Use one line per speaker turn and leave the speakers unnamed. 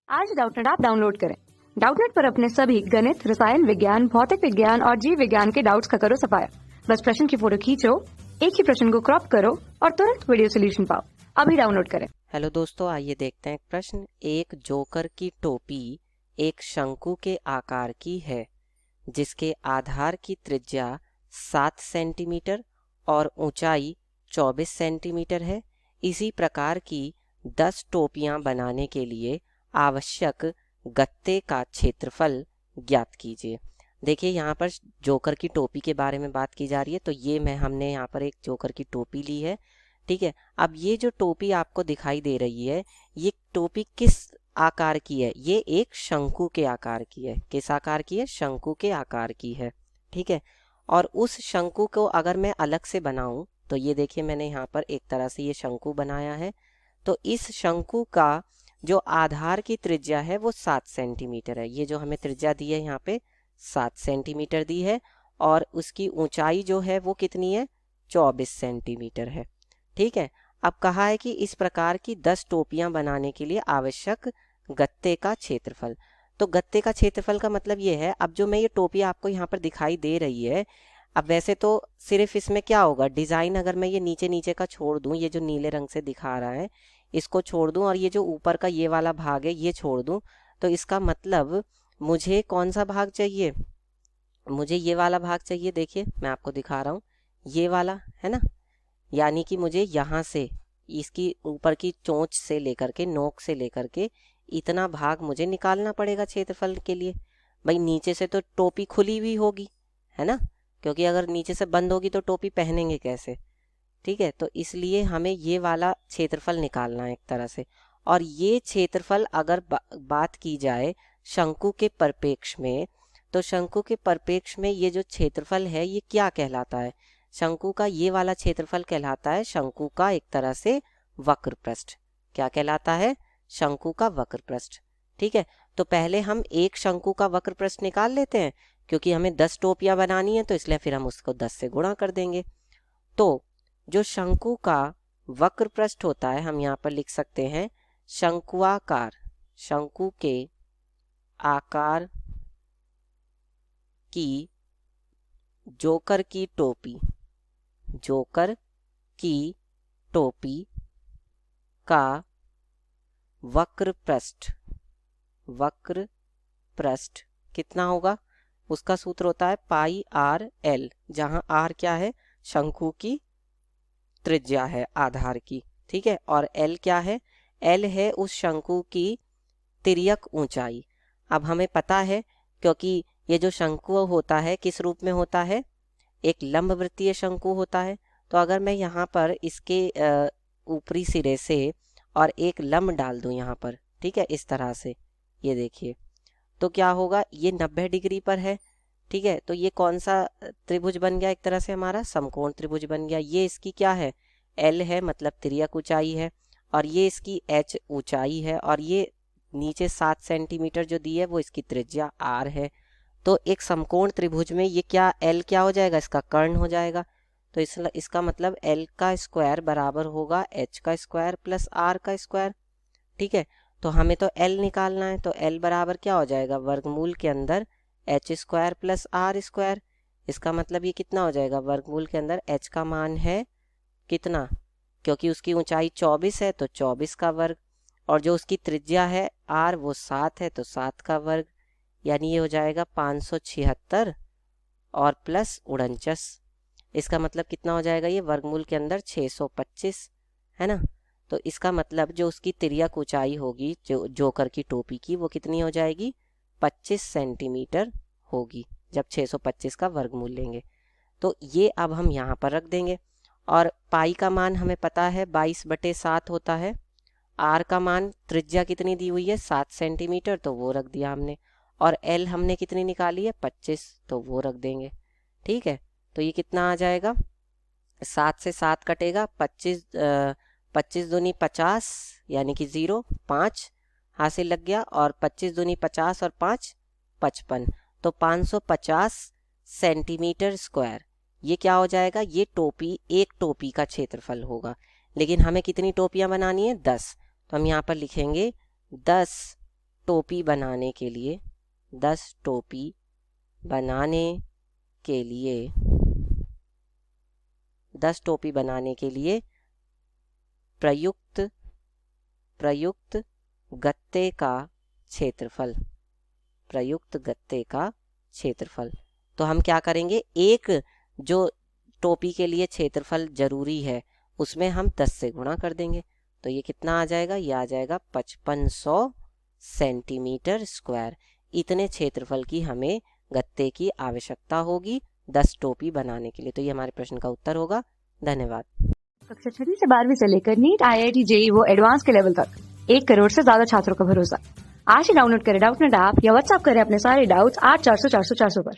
आज Doubtnut app download करें। Doubtnut पर अपने सभी गणित, रसायन विज्ञान, भौतिक विज्ञान और जीव विज्ञान के डाउट्स का करो सफाया। बस प्रश्न की फोटो खींचो, एक ही प्रश्न को क्रॉप करो और तुरंत वीडियो सोल्यूशन पाओ। अभी डाउनलोड करें।
हेलो दोस्तों, आइए देखते हैं एक प्रश्न। एक जोकर की टोपी एक शंकु के आकार की है जिसके आधार की त्रिज्या 7 सेंटीमीटर और ऊंचाई 24 सेंटीमीटर है। इसी प्रकार की 10 टोपियां बनाने के लिए आवश्यक गत्ते का क्षेत्रफल ज्ञात कीजिए। देखिए, यहाँ पर जोकर की टोपी के बारे में बात की जा रही है। तो ये हमने यहाँ पर एक जोकर की टोपी ली है, ठीक है। अब ये जो टोपी आपको दिखाई दे रही है, ये टोपी किस आकार की है? ये एक शंकु के आकार की है। किस आकार की है? शंकु के आकार की है, ठीक है। और उस शंकु को अगर मैं अलग से बनाऊं तो ये देखिए, मैंने यहाँ पर एक तरह से ये शंकु बनाया है। तो इस शंकु का जो आधार की त्रिज्या है वो 7 सेंटीमीटर है। ये जो हमें त्रिज्या दी है यहाँ पे 7 सेंटीमीटर दी है, और उसकी ऊंचाई जो है वो कितनी है? 24 सेंटीमीटर है, ठीक है। अब कहा है कि इस प्रकार की 10 टोपियां बनाने के लिए आवश्यक गत्ते का क्षेत्रफल। तो गत्ते का क्षेत्रफल का मतलब ये है, अब जो मैं ये टोपी आपको यहाँ पर दिखाई दे रही है, अब वैसे तो सिर्फ इसमें क्या होगा, डिज़ाइन अगर मैं ये नीचे नीचे का छोड़ दूँ, ये जो नीले रंग से दिखा रहा है इसको छोड़ दूँ, और ये जो ऊपर का ये वाला भाग है ये छोड़ दूँ, तो इसका मतलब मुझे कौन सा भाग चाहिए? मुझे ये वाला भाग चाहिए। देखिए, मैं आपको दिखा रहा हूँ, ये वाला है ना। यानी कि मुझे यहाँ से इसकी ऊपर की चोंच से लेकर के, नोक से लेकर के इतना भाग मुझे निकालना पड़ेगा क्षेत्रफल के लिए। भाई नीचे से तो टोपी खुली हुई होगी, है ना, क्योंकि अगर नीचे से बंद होगी तो टोपी पहनेंगे कैसे, ठीक है। तो इसलिए हमें ये वाला क्षेत्रफल निकालना है एक तरह से। और ये क्षेत्रफल अगर बात की जाए शंकु के परिप्रेक्ष में, तो शंकु के परिप्रेक्ष में ये जो क्षेत्रफल है ये क्या कहलाता है? शंकु का ये वाला क्षेत्रफल कहलाता है शंकु का एक तरह से वक्र पृष्ठ। क्या कहलाता है? शंकु का वक्र पृष्ठ, ठीक है। तो पहले हम एक शंकु का वक्र पृष्ठ निकाल लेते हैं, क्योंकि हमें 10 टोपियां बनानी है तो इसलिए फिर हम उसको 10 से गुणा कर देंगे। तो जो शंकु का वक्र पृष्ठ होता है, हम यहाँ पर लिख सकते हैं शंकुआकार। शंकु के आकार की जोकर की टोपी, जोकर की टोपी का वक्र पृष्ठ, वक्र पृष्ठ कितना होगा? उसका सूत्र होता है पाई आर एल, जहां आर क्या है? शंकु की त्रिज्या है आधार की, ठीक है। और एल क्या है? एल है उस शंकु की तिर्यक ऊंचाई। अब हमें पता है, क्योंकि ये जो शंकु होता है किस रूप में होता है? एक लंबवृत्तीय शंकु होता है। तो अगर मैं यहाँ पर इसके ऊपरी सिरे से और एक लंब डाल दूं यहाँ पर, ठीक है, इस तरह से, ये देखिए, तो क्या होगा? ये 90 डिग्री पर है, ठीक है। तो ये कौन सा त्रिभुज बन गया? एक तरह से हमारा समकोण त्रिभुज बन गया। ये इसकी क्या है? एल है, मतलब तिर्यक ऊंचाई है, और ये इसकी एच ऊंचाई है, और ये नीचे 7 सेंटीमीटर जो दी है वो इसकी त्रिज्या आर है। तो एक समकोण त्रिभुज में ये क्या, एल क्या हो जाएगा? इसका कर्ण हो जाएगा। तो इसका मतलब एल का स्क्वायर बराबर होगा एच का स्क्वायर प्लस आर का स्क्वायर, ठीक है। तो हमें तो एल निकालना है, तो एल बराबर क्या हो जाएगा? वर्गमूल के अंदर H square plus R square. इसका मतलब ये कितना हो जाएगा? वर्गमूल के अंदर एच का मान है कितना? क्योंकि उसकी ऊंचाई 24 है तो 24 का वर्ग, और जो उसकी त्रिज्या है आर वो 7 है तो 7 का वर्ग, यानी ये हो जाएगा 576 और प्लस 49। इसका मतलब कितना हो जाएगा? ये वर्गमूल के अंदर 625, है ना। तो इसका मतलब जो उसकी तिर्यक ऊंचाई होगी जो जोकर की टोपी की, वो कितनी हो जाएगी? 25 सेंटीमीटर होगी, जब 625 का वर्गमूल लेंगे। तो ये अब हम यहाँ पर रख देंगे। और पाई का मान हमें पता है 22/7 होता है। आर का मान, त्रिज्या कितनी दी हुई है? 7 सेंटीमीटर, तो वो रख दिया हमने। और एल हमने कितनी निकाली है? 25, तो वो रख देंगे, ठीक है। तो ये कितना आ जाएगा? 7 से 7 कटेगा, 25 दूनी 50, यानी कि 0, 5 हासिल लग गया, और 25 दूनी 50 और 5 55, तो 550 सेंटीमीटर स्क्वायर। ये क्या हो जाएगा? ये टोपी, एक टोपी का क्षेत्रफल होगा। लेकिन हमें कितनी टोपियां बनानी है? 10। तो हम यहाँ पर लिखेंगे 10 टोपी बनाने के लिए 10 टोपी बनाने के लिए 10 टोपी बनाने के लिए प्रयुक्त गत्ते का क्षेत्रफल, प्रयुक्त गत्ते का क्षेत्रफल। तो हम क्या करेंगे, एक जो टोपी के लिए क्षेत्रफल जरूरी है उसमें हम 10 से गुणा कर देंगे। तो ये कितना आ जाएगा, ये आ जाएगा 5500 सेंटीमीटर स्क्वायर। इतने क्षेत्रफल की हमें गत्ते की आवश्यकता होगी 10 टोपी बनाने के लिए। तो ये हमारे प्रश्न का उत्तर होगा। धन्यवाद।
कक्षा 6 से 12वीं से लेकर नीट, IIT, JEE वो एडवांस के लेवल तक 1 करोड़ से ज्यादा छात्रों का भरोसा। आज ही डाउनलोड करें डाउटनेट ऐप या व्हाट्सएप करें अपने सारे डाउट्स 8400 400 400 पर।